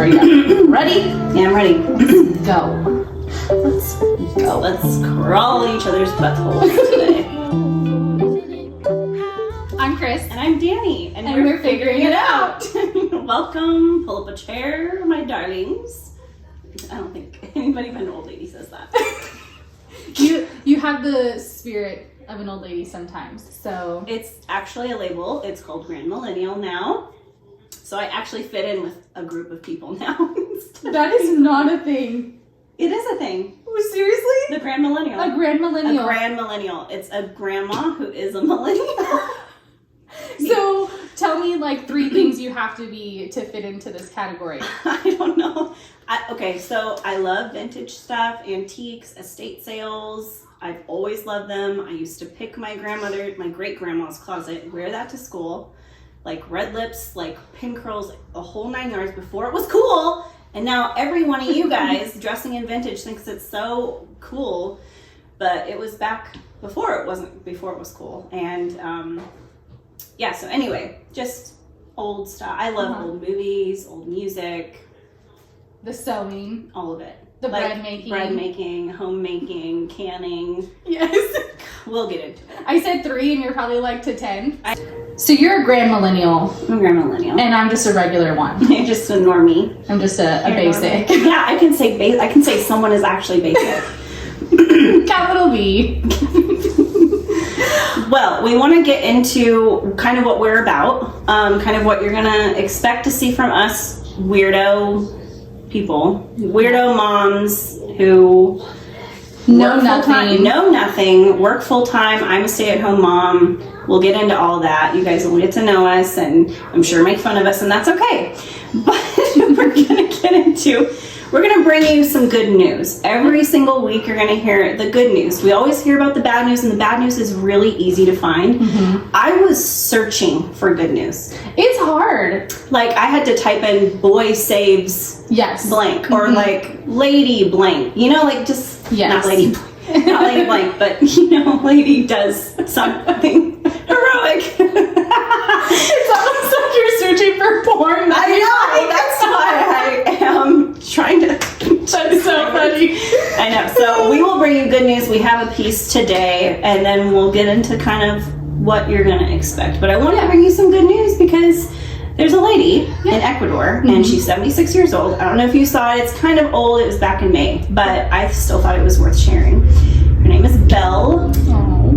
Are you ready? Yeah, I'm ready. Let's go. Let's go. Let's crawl each other's buttholes today. I'm Chris. And I'm Dani. And we're figuring it out. Welcome. Pull up a chair, my darlings. I don't think anybody but an old lady says that. You have the spirit of an old lady sometimes, so. It's actually a label. It's called Grand Millennial now. So I actually fit in with a group of people now. That is not a thing. It is a thing. Oh, seriously? The Grand Millennial. A Grand Millennial. A Grand Millennial. It's a grandma who is a millennial. So tell me like 3 things you have to be to fit into this category. I don't know. Okay, so I love vintage stuff, antiques, estate sales. I've always loved them. I used to pick my great grandma's closet, wear that to school, like red lips, like pin curls, a whole 9 yards before it was cool. And now every one of you guys dressing in vintage thinks it's so cool, but it was back before it was cool. And yeah, so anyway, just old stuff. I love old movies, old music. The sewing. All of it. The like bread making. Bread making, homemaking, canning. Yes. We'll get into it. I said 3 and you're probably like to 10. So you're a Grand Millennial. I'm a Grand Millennial. And I'm just a regular one. You're just a normie. I'm just a basic. Yeah, I can say someone is actually basic. Capital B. Well, we want to get into kind of what we're about, kind of what you're going to expect to see from us weirdo people, weirdo moms who know nothing, work full-time. I'm a stay-at-home mom. We'll get into all that. You guys will get to know us and I'm sure make fun of us, and that's okay. But we're going to bring you some good news. Every single week you're going to hear the good news. We always hear about the bad news, and the bad news is really easy to find. Mm-hmm. I was searching for good news. It's hard. Like I had to type in boy saves blank or like lady blank. You know, like just not lady blank, but you know, lady does something heroic. It's almost like you're searching for porn. I know, that's why I am trying to. That's so funny. I know. So we will bring you good news. We have a piece today, and then we'll get into kind of what you're going to expect. But I want to bring you some good news because there's a lady in Ecuador, and she's 76 years old. I don't know if you saw it. It's kind of old. It was back in May, but I still thought it was worth sharing. Her name is Belle. Oh.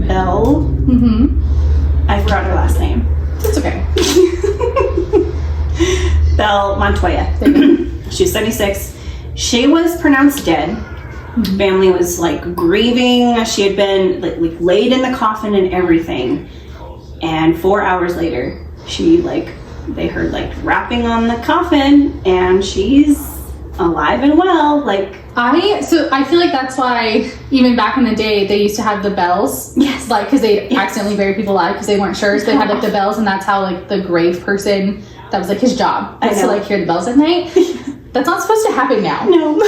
Belle. Mm-hmm. I forgot her last name. It's okay. Belle Montoya. She's 76. She was pronounced dead. Mm-hmm. Family was like grieving. She had been like laid in the coffin and everything. And 4 hours later, they heard like rapping on the coffin, and she's alive and well. I feel like that's why even back in the day they used to have the bells. Yes. Like because they accidentally buried people alive because they weren't sure, so they had like the bells, and that's how like the grave person, that was like his job, was to like hear the bells at night. That's not supposed to happen now. No.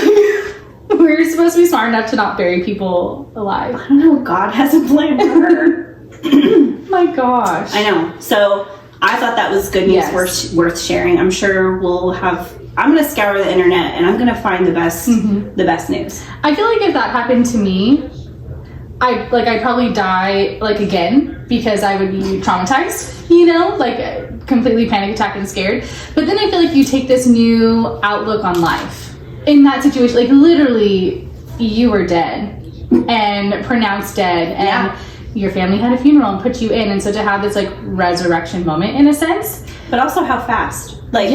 We're supposed to be smart enough to not bury people alive. I don't know. God has a plan for her. My gosh. I know. So I thought that was good news, worth sharing. I'm sure I'm going to scour the internet and I'm going to find the best news. I feel like if that happened to me, I'd probably die like again because I would be traumatized, you know, like completely panic attack and scared. But then I feel like you take this new outlook on life in that situation. Like literally you were dead and pronounced dead, and your family had a funeral and put you in, and so to have this like resurrection moment in a sense. But also how fast, like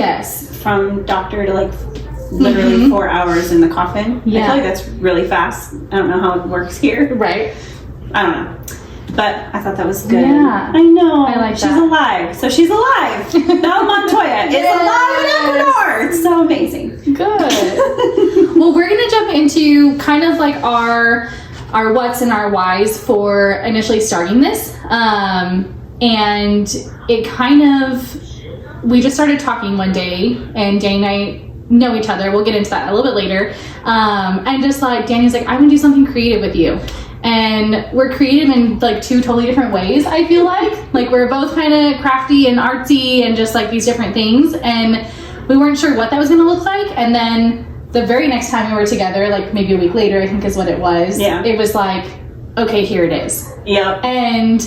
from doctor to like literally 4 hours in the coffin. I feel like that's really fast. I don't know how it works here. Right. I don't know. But I thought that was good. Yeah. I know. I like She's that. alive. So she's alive. Belle Montoya is alive in Ecuador. It's so amazing. Good. Well, we're going to jump into kind of like our what's and our whys for initially starting this. And it kind of, we just started talking one day, and Dani and I know each other. We'll get into that a little bit later. And just like, Dani's like, I want to do something creative with you. And we're creative in like 2 totally different ways, I feel like. Like we're both kind of crafty and artsy and just like these different things. And we weren't sure what that was going to look like. And then the very next time we were together, like maybe a week later, I think is what it was. Yeah. It was like, okay, here it is. Yep. And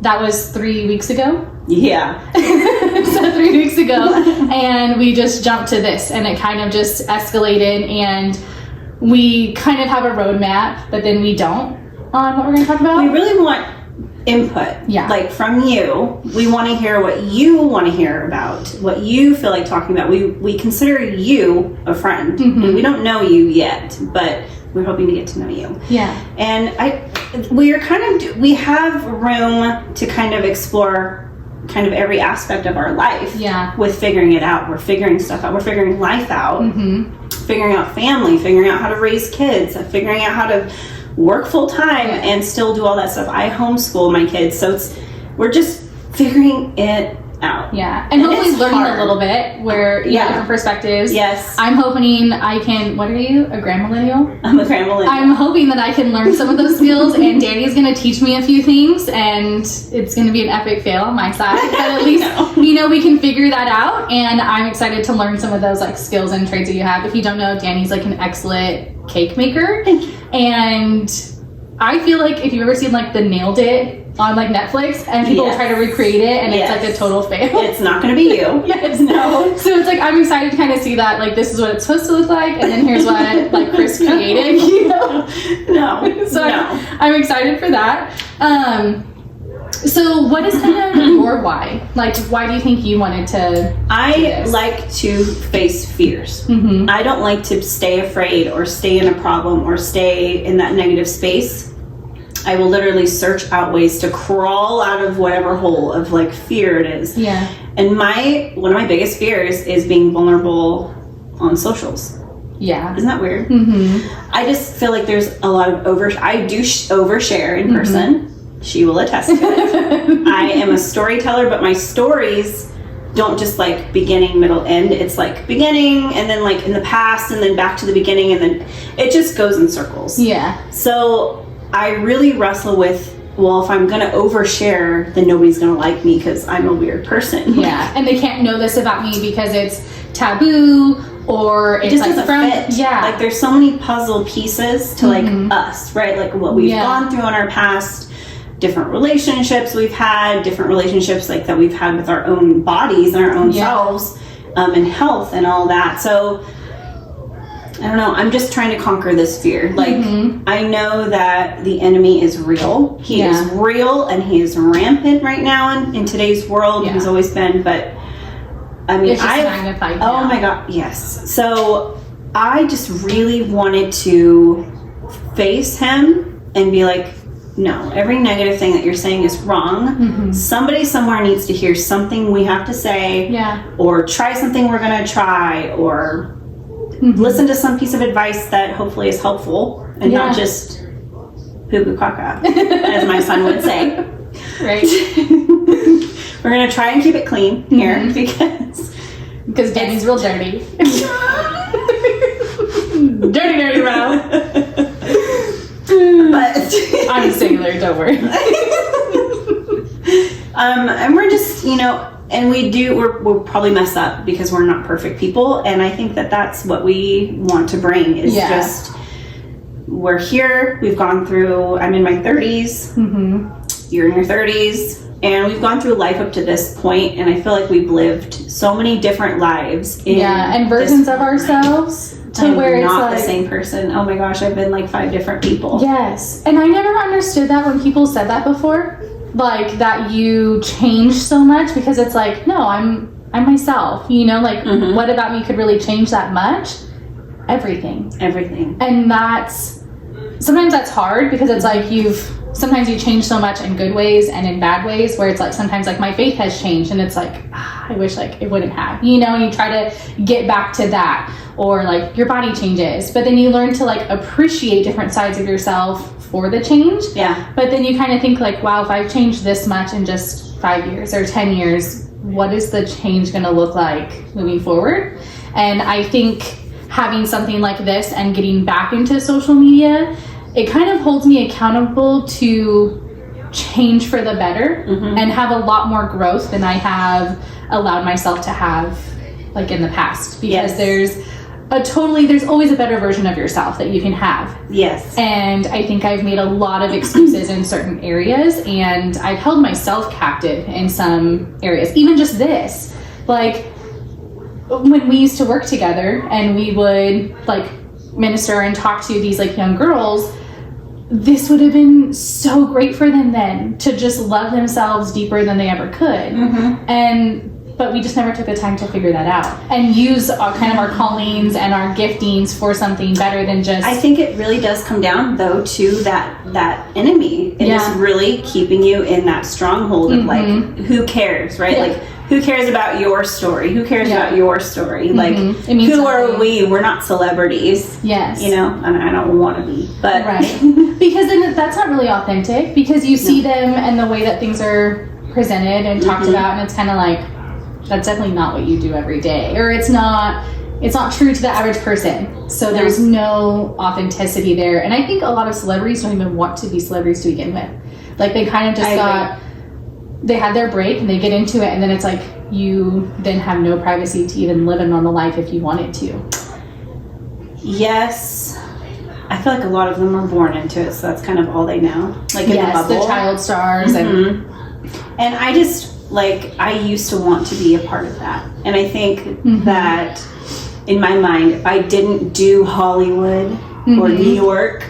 that was 3 weeks ago. Yeah. So 3 weeks ago, and we just jumped to this, and it kind of just escalated, and we kind of have a roadmap, but then we don't on what we're going to talk about. We really want input, like from you. We want to hear what you want to hear about, what you feel like talking about. We consider you a friend. And we don't know you yet, but we're hoping to get to know you. Yeah. And we have room to kind of explore kind of every aspect of our life. Yeah. With figuring it out. We're figuring stuff out. We're figuring life out. Figuring out family, figuring out how to raise kids, figuring out how to work full time and still do all that stuff. I homeschool my kids, so we're just figuring it out. Yeah, and hopefully learning a little bit where you have different perspectives. Yes. I'm hoping I can, what are you, a grand millennial? I'm a grand millennial. I'm hoping that I can learn some of those skills, and Danny's going to teach me a few things, and it's going to be an epic fail on my side, but at least, we can figure that out, and I'm excited to learn some of those like skills and traits that you have. If you don't know, Danny's like an excellent cake maker. Thank you. And I feel like if you've ever seen like the Nailed It on like Netflix and people try to recreate it and it's like a total fail. It's not going to be you. Yes. No. So it's like I'm excited to kind of see that like this is what it's supposed to look like, and then here's what like Chris created. No. So I'm excited for that. So what is kind of your why? Like, why do you think you wanted to I like to face fears. I don't like to stay afraid or stay in a problem or stay in that negative space. I will literally search out ways to crawl out of whatever hole of like fear it is. Yeah. And one of my biggest fears is being vulnerable on socials. Yeah. Isn't that weird? I just feel like there's a lot of I do overshare in person. She will attest to it. I am a storyteller, but my stories don't just like beginning, middle, end. It's like beginning and then like in the past and then back to the beginning, and then it just goes in circles. Yeah. So I really wrestle with, well, if I'm going to overshare, then nobody's going to like me because I'm a weird person. Yeah. And they can't know this about me because it's taboo or it's just like doesn't fit. Yeah. Like there's so many puzzle pieces to like us, right? Like what we've gone through in our past, different relationships we've had, different relationships like that we've had with our own bodies and our own selves, and health and all that. So I don't know, I'm just trying to conquer this fear. Like I know that the enemy is real. He is real and he is rampant right now in today's world. He's always been, but I mean, it's just magnified now. Oh my God, yes. So I just really wanted to face him and be like, no, every negative thing that you're saying is wrong. Somebody somewhere needs to hear something we have to say, or try something we're going to try, or listen to some piece of advice that hopefully is helpful and not just poo-poo caca, as my son would say. Right. We're going to try and keep it clean here because Danny's real dirty. Dirty mouth. But I'm singular, don't worry. And we're just, and we'll probably mess up because we're not perfect people. And I think that that's what we want to bring is just, we're here, we've gone through, I'm in my 30s, you're in your 30s, and we've gone through life up to this point, and I feel like we've lived so many different lives. And versions of ourselves. To where it's not the same person. Oh my gosh, I've been like 5 different people. Yes. And I never understood that when people said that before. Like that you change so much, because it's like, no, I'm myself. What about me could really change that much? Everything. And sometimes that's hard because it's like sometimes you change so much in good ways and in bad ways, where it's like sometimes like my faith has changed and it's like, I wish like it wouldn't have, and you try to get back to that, or like your body changes, but then you learn to like appreciate different sides of yourself for the change. Yeah. But then you kind of think like, wow, if I've changed this much in just 5 years or 10 years, what is the change going to look like moving forward? And I think having something like this and getting back into social media, it kind of holds me accountable to change for the better and have a lot more growth than I have allowed myself to have like in the past, because Yes. there's always a better version of yourself that you can have. Yes. And I think I've made a lot of excuses in certain areas, and I've held myself captive in some areas. Even just this, like when we used to work together and we would like minister and talk to these like young girls, this would have been so great for them then to just love themselves deeper than they ever could. But we just never took the time to figure that out and use kind of our callings and our giftings for something better than just... I think it really does come down, though, to that enemy. It is really keeping you in that stronghold of, like, who cares, right? Like, who cares about your story? Who cares about your story? Like, who are we? We're not celebrities. Yes. You know? And I don't want to be, but... Right. Because then that's not really authentic, because you see them and the way that things are presented and talked about, and it's kind of like, that's definitely not what you do every day, or it's not true to the average person. So there's no authenticity there. And I think a lot of celebrities don't even want to be celebrities to begin with. Like, they kind of just they had their break and they get into it, and then it's like you then have no privacy to even live a normal life if you wanted to. Yes. I feel like a lot of them are born into it, so that's kind of all they know. Like, in the bubble. The child stars. And I just... like, I used to want to be a part of that. And I think that in my mind, if I didn't do Hollywood or New York,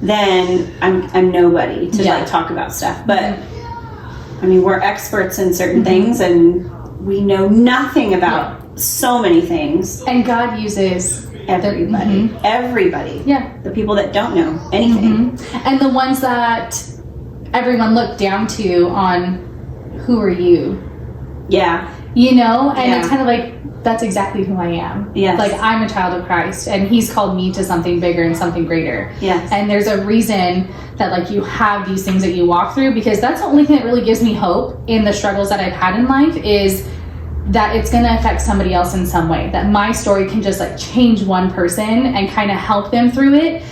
then I'm nobody to like talk about stuff. But I mean, we're experts in certain things, and we know nothing about so many things. And God uses everybody. Everybody. Yeah. The people that don't know anything. And the ones that everyone looked down to on, who are you? Yeah. You know? And it's kind of like, that's exactly who I am. Yes. Like, I'm a child of Christ, and he's called me to something bigger and something greater. Yes. And there's a reason that, like, you have these things that you walk through, because that's the only thing that really gives me hope in the struggles that I've had in life, is that it's going to affect somebody else in some way. That my story can just, like, change one person and kind of help them through it.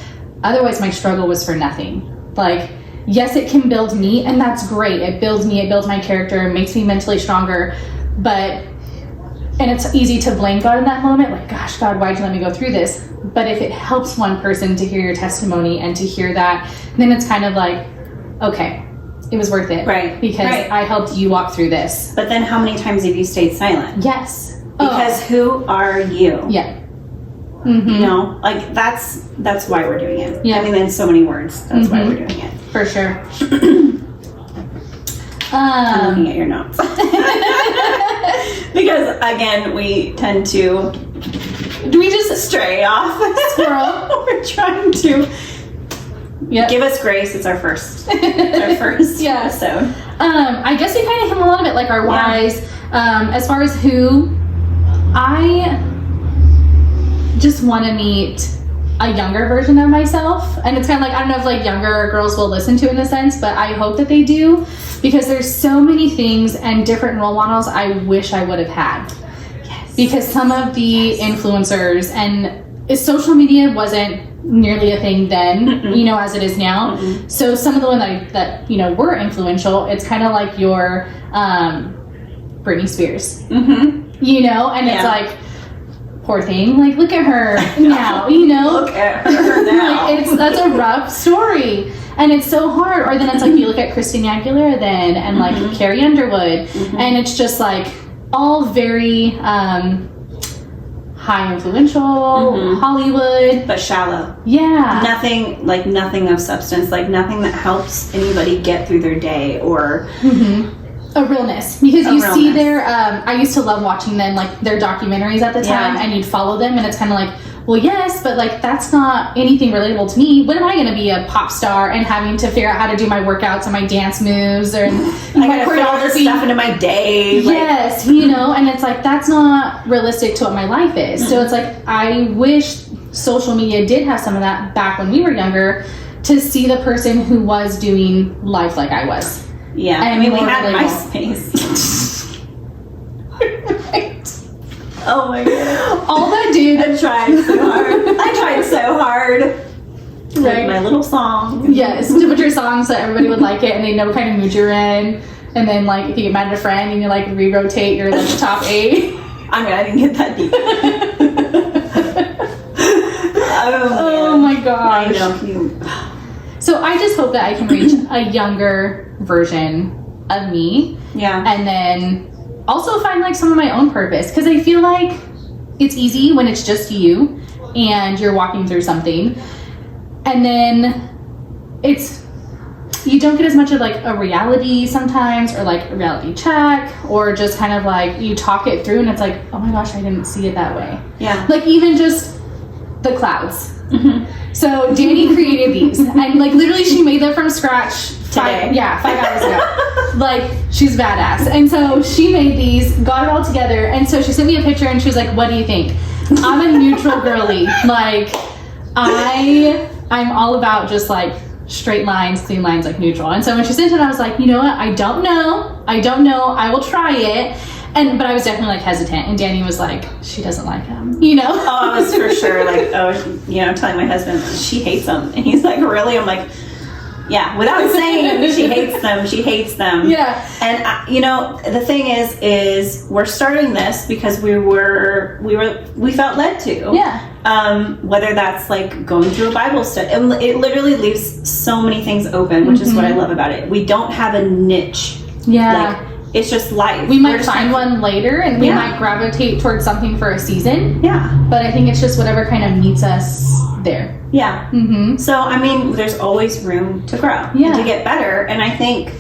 Otherwise, my struggle was for nothing. Like, yes, it can build me, and that's great. It builds me, it builds my character, it makes me mentally stronger. And it's easy to blame God in that moment, like, gosh, God, why'd you let me go through this? But if it helps one person to hear your testimony and to hear that, then it's kind of like, okay, it was worth it. Right. Because I helped you walk through this. But then how many times have you stayed silent? Yes. Because who are you? Yeah. You know, like, that's why we're doing it. Yeah. I mean, in so many words, that's why we're doing it. For sure. I'm looking at your notes. Because, again, we tend to... we just stray off. Squirrel. We're trying to... Give us grace. It's our first episode. I guess we kind of hit a lot of it, like our whys. As far as who, I just want to meet a younger version of myself. And it's kind of like, I don't know if like younger girls will listen to it in a sense, but I hope that they do, because there's so many things and different role models I wish I would have had. Yes. Because some of the influencers, and social media wasn't nearly a thing then, you know, as it is now. So some of the ones that you know, were influential, it's kind of like your Britney Spears. You know, and it's like, poor thing, like, look at her now, you know? Look at her now. Like, that's a rough story. And it's so hard. Or then it's like, you look at Christina Aguilera then, and like Carrie Underwood, and it's just like all very high influential, Hollywood. But shallow. Yeah. Nothing of substance, like nothing that helps anybody get through their day, or... A realness, because you see their I used to love watching them, like their documentaries at the time, and you'd follow them, and it's kind of like, well, yes, but like that's not anything relatable to me. When am I going to be a pop star and having to figure out how to do my workouts and my dance moves, or I gotta fit all this stuff into my day? Yes, you know, and it's like, that's not realistic to what my life is. So it's like, I wish social media did have some of that back when we were younger, to see the person who was doing life like I was. Yeah, and I mean, we had MySpace. Right. Oh my god. All that dude. I tried so hard. Right. My little song. Yes, to put your songs so everybody would like it, and they know what kind of mood you're in. And then, like, if you get mad at a friend and you, like, re-rotate your, like, top 8. I mean, I didn't get that deep. Oh my gosh. I know. So I just hope that I can reach a younger version of me. Yeah. And then also find like some of my own purpose. Because I feel like it's easy when it's just you and you're walking through something. And then you don't get as much of like a reality sometimes, or like a reality check, or just kind of like you talk it through and it's like, oh my gosh, I didn't see it that way. Yeah. Like even just the clouds. So Dani created these, and like literally she made them from scratch 5 hours ago. Like she's badass. And so she made these, got it all together, and so she sent me a picture and she was like, what do you think? I'm a neutral girly. Like I'm all about just like straight lines, clean lines, like neutral. And so when she sent it, I was like, you know what? I don't know. I will try it. But I was definitely like hesitant, and Dani was like, she doesn't like him, you know? Oh, I was for sure like, telling my husband she hates them, and he's like, really? I'm like, yeah, without saying she hates them. Yeah. And the thing is we're starting this because we felt led to. Yeah. Whether that's like going through a Bible study, it literally leaves so many things open, which is what I love about it. We don't have a niche. Yeah. Like, it's just life. We might find one later, and we might gravitate towards something for a season. Yeah. But I think it's just whatever kind of meets us there. Yeah. So, I mean, there's always room to grow and to get better. And I think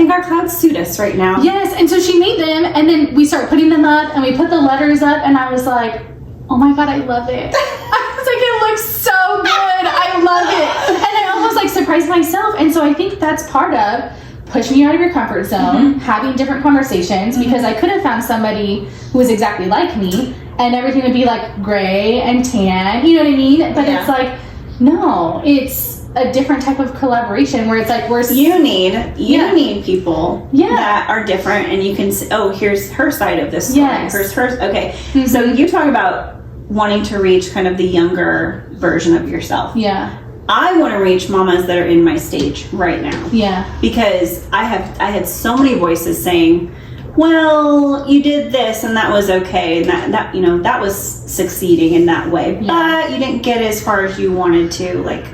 our clouds suit us right now. Yes. And so she made them, and then we start putting them up, and we put the letters up, and I was like, oh my God, I love it. I was like, it looks so good. I love it. And I almost like surprised myself. And so I think that's part of pushing you out of your comfort zone, having different conversations, because I could have found somebody who was exactly like me and everything would be like gray and tan, you know what I mean? But it's like, no, it's a different type of collaboration where it's like you need people that are different, and you can see, oh, here's her side of this story. Here's hers. Okay. So you talk about wanting to reach kind of the younger version of yourself. Yeah. I want to reach mamas that are in my stage right now. Yeah. Because I had so many voices saying, well, you did this and that was okay, and that was succeeding in that way, but you didn't get as far as you wanted to, like,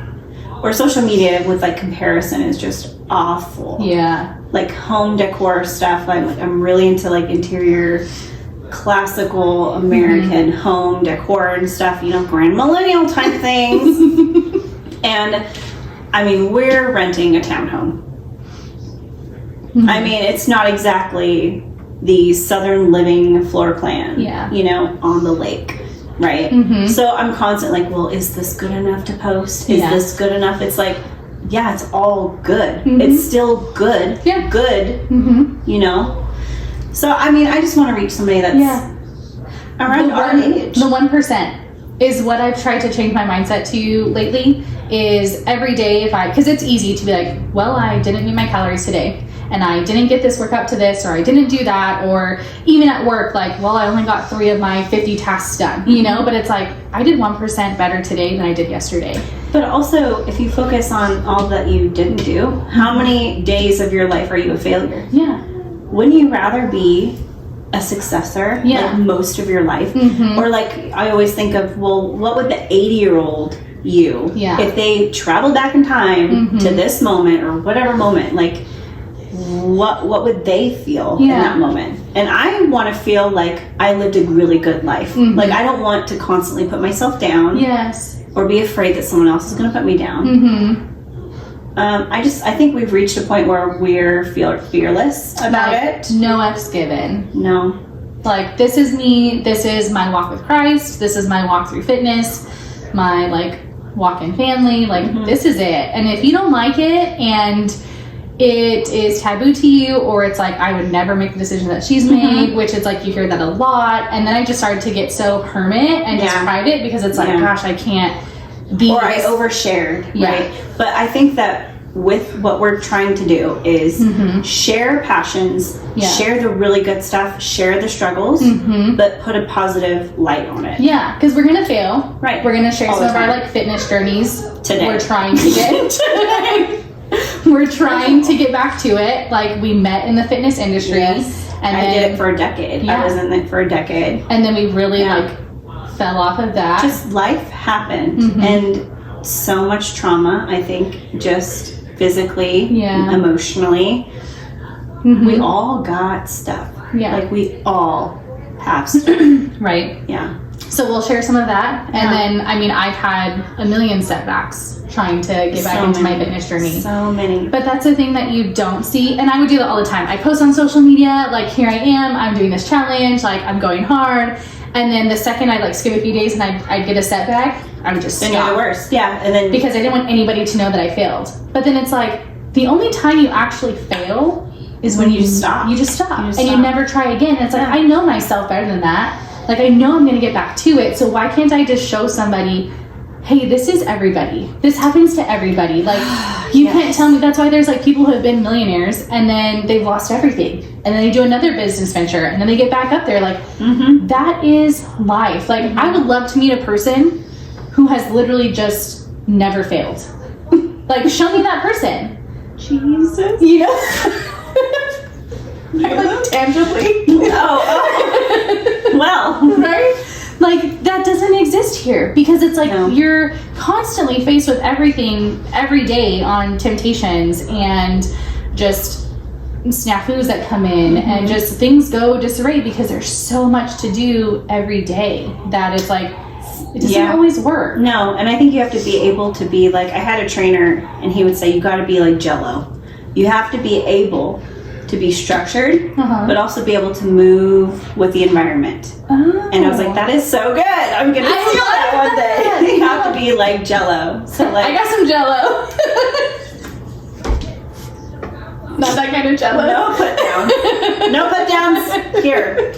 or social media with like comparison is just awful. Yeah. Like home decor stuff. I'm really into like interior classical American home decor and stuff, grand millennial type things. And I mean, we're renting a townhome. I mean, it's not exactly the Southern living floor plan, on the lake, right? So I'm constantly like, well, is this good enough to post? Is this good enough? It's like, yeah, it's all good. It's still good. Yeah. Good. So, I mean, I just want to reach somebody that's around our age. The 1% is what I've tried to change my mindset to lately, is every day because it's easy to be like, well, I didn't meet my calories today, and I didn't get this workout to this, or I didn't do that, or even at work, like, well, I only got 3 of my 50 tasks done, but it's like, I did 1% better today than I did yesterday. But also, if you focus on all that you didn't do, how many days of your life are you a failure? Yeah. Wouldn't you rather be a successor like most of your life? Or like, I always think of, well, what would the 80-year-old you, if they traveled back in time to this moment or whatever moment, like what would they feel in that moment? And I want to feel like I lived a really good life. Like, I don't want to constantly put myself down or be afraid that someone else is going to put me down. I think we've reached a point where we're fearless about it. No F's given. No. Like, this is me, this is my walk with Christ, this is my walk through fitness, my like walk in family, like this is it. And if you don't like it and it is taboo to you, or it's like, I would never make the decision that she's made, which is like, you hear that a lot. And then I just started to get so hermit and just hide it, because it's like, gosh, I can't be. Or I overshared, right? But I think that with what we're trying to do is share passions, share the really good stuff, share the struggles, but put a positive light on it. Yeah, because we're gonna fail. Right. We're gonna share some of our like fitness journeys today. We're trying to get. we're trying to get back to it. Like, we met in the fitness industry. Yes. And I then, did it for a decade. Yeah. I was in it for a decade. And then we really Yeah. like fell off of that. Just life happened. And so much trauma, I think, just physically, Yeah. emotionally. We all got stuff. Yeah. Like, we all have stuff. Right. Yeah. So we'll share some of that. And Yeah. then, I mean, I've had a million setbacks trying to get back So into my many. fitness journey. So many. But that's the thing that you don't see. And I would do that all the time. I post on social media, like, here I am, I'm doing this challenge, like, I'm going hard. And then the second I'd like skip a few days and I'd get a setback, I would just Then stop. you're the worst. Yeah. And then Because I didn't want anybody to know that I failed. But then it's like, the only time you actually fail is when you stop. You just stop. You just and you stop. never try again. And it's like, Yeah. I know myself better than that. Like, I know I'm going to get back to it. So why can't I just show somebody, hey, this is everybody. This happens to everybody. Like, you Yes. can't tell me. That's why there's like people who have been millionaires and then they've lost everything. And then they do another business venture and then they get back up there. Like, that is life. Like, I would love to meet a person who has literally just never failed. Like, show me that person. Jesus. You know? Like, tangibly. Oh. Well. Right? Like, that doesn't exist here because it's like No. you're constantly faced with everything every day on temptations and just snafus that come in and just things go disarray because there's so much to do every day that it's like it doesn't Yeah. always work. No, and I think you have to be able to be like, I had a trainer and he would say, you got to be like Jell-O. You have to be able to be structured, but also be able to move with the environment. Oh. And I was like, that is so good. I'm going to I steal that love one day. that. You have to be like Jell-O. So I like, got some Jell-O. Not that kind of Jell-O. no put down. No put downs here.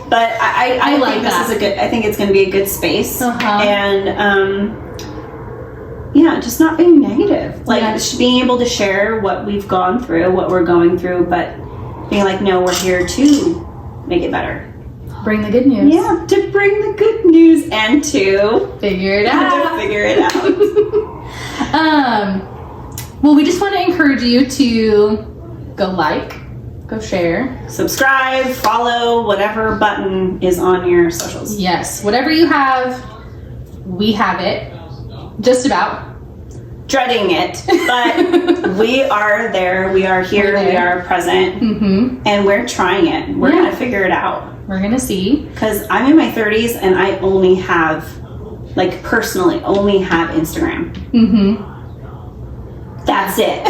But I like think this that. is a good, I think it's going to be a good space. Uh-huh. And, yeah, just not being negative. Like, Yeah. being able to share what we've gone through, what we're going through, but being like, no, we're here to make it better. Bring the good news. Yeah, to bring the good news and to Figure it out. figure it out. Well, we just want to encourage you to go like, go share. Subscribe, follow, whatever button is on your socials. Yes, whatever you have, we have it. Just about. Dreading it, but we are there. We are here. We're there. We are present, and we're trying it. We're Yeah. gonna figure it out. We're going to see. Because I'm in my 30s and I only have, like, personally, only have Instagram. That's it.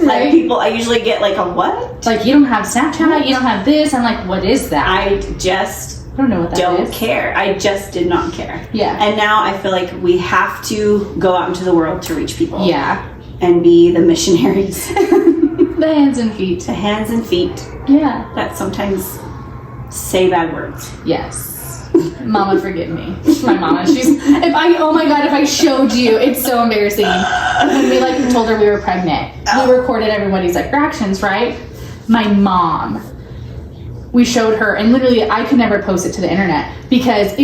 Like, Right? people, I usually get like a what? Like, you don't have Snapchat, you don't have this. I'm like, what is that? I just I don't know what that don't is. care. I just did not care. Yeah. And now I feel like we have to go out into the world to reach people. Yeah. And be the missionaries. The hands and feet. The hands and feet Yeah. that sometimes say bad words. Yes. Mama, forgive me. My mama, if I showed you, it's so embarrassing. When we like told her we were pregnant, we recorded everybody's like reactions, right? My mom, we showed her, and literally I could never post it to the internet because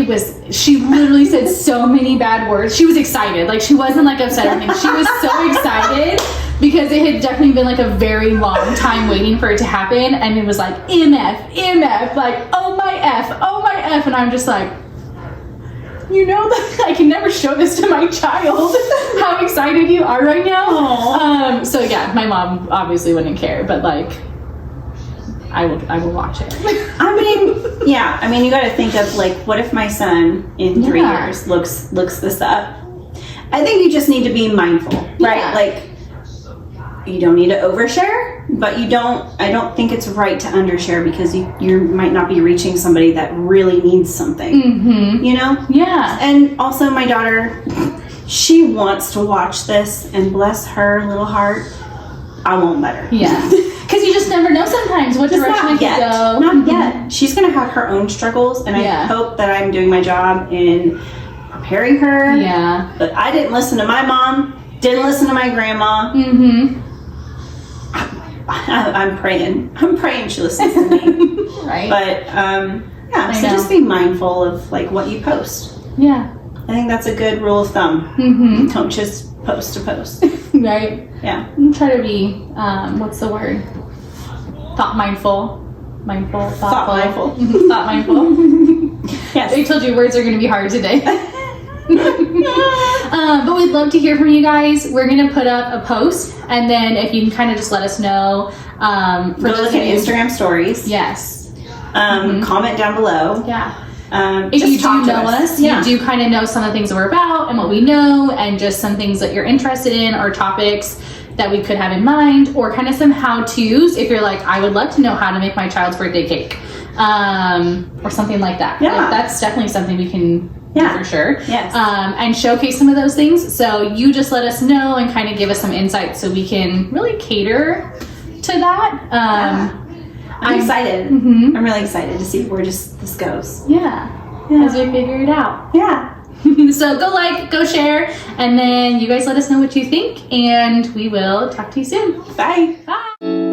she literally said so many bad words. She was excited, like she wasn't like upset or anything. She was so excited because it had definitely been like a very long time waiting for it to happen, and it was like MF, like oh my F, and I'm just like, you know that I can never show this to my child. How excited you are right now. So yeah, my mom obviously wouldn't care, but like I will watch it. I mean, yeah. I mean, you got to think of like, what if my son in 3 Yeah. years looks this up? I think you just need to be mindful, right? Yeah. Like, you don't need to overshare, but I don't think it's right to undershare because you might not be reaching somebody that really needs something. You know? Yeah. And also, my daughter, she wants to watch this, and bless her little heart, I won't let her. Yeah. Because you just never know sometimes what Just direction not it yet. could go. Not yet. She's gonna have her own struggles, and Yeah. I hope that I'm doing my job in preparing her. Yeah. But I didn't listen to my mom. Didn't listen to my grandma. I'm praying. I'm praying she listens to me. Right. But yeah. So know. just be mindful of like what you post. Yeah. I think that's a good rule of thumb. Don't just post to post. Right? Yeah. Try to be, what's the word? Thought mindful. Mindful. Thoughtful. Thought mindful. Thought mindful. Yes. I told you words are going to be hard today. But we'd love to hear from you guys. We're going to put up a post, and then if you can kind of just let us know. Go look at Instagram stories. Yes. Comment down below. Yeah. If you do know us, you do kind of know some of the things that we're about and what we know, and just some things that you're interested in or topics that we could have in mind, or kind of some how-tos if you're like, I would love to know how to make my child's birthday cake, or something like that. Yeah. Like, that's definitely something we can do for sure. Yes. And showcase some of those things. So you just let us know and kind of give us some insight so we can really cater to that. I'm excited. Mm-hmm. I'm really excited to see where this goes. Yeah. As we figure it out. Yeah. So go like, go share, and then you guys let us know what you think, and we will talk to you soon. Bye. Bye.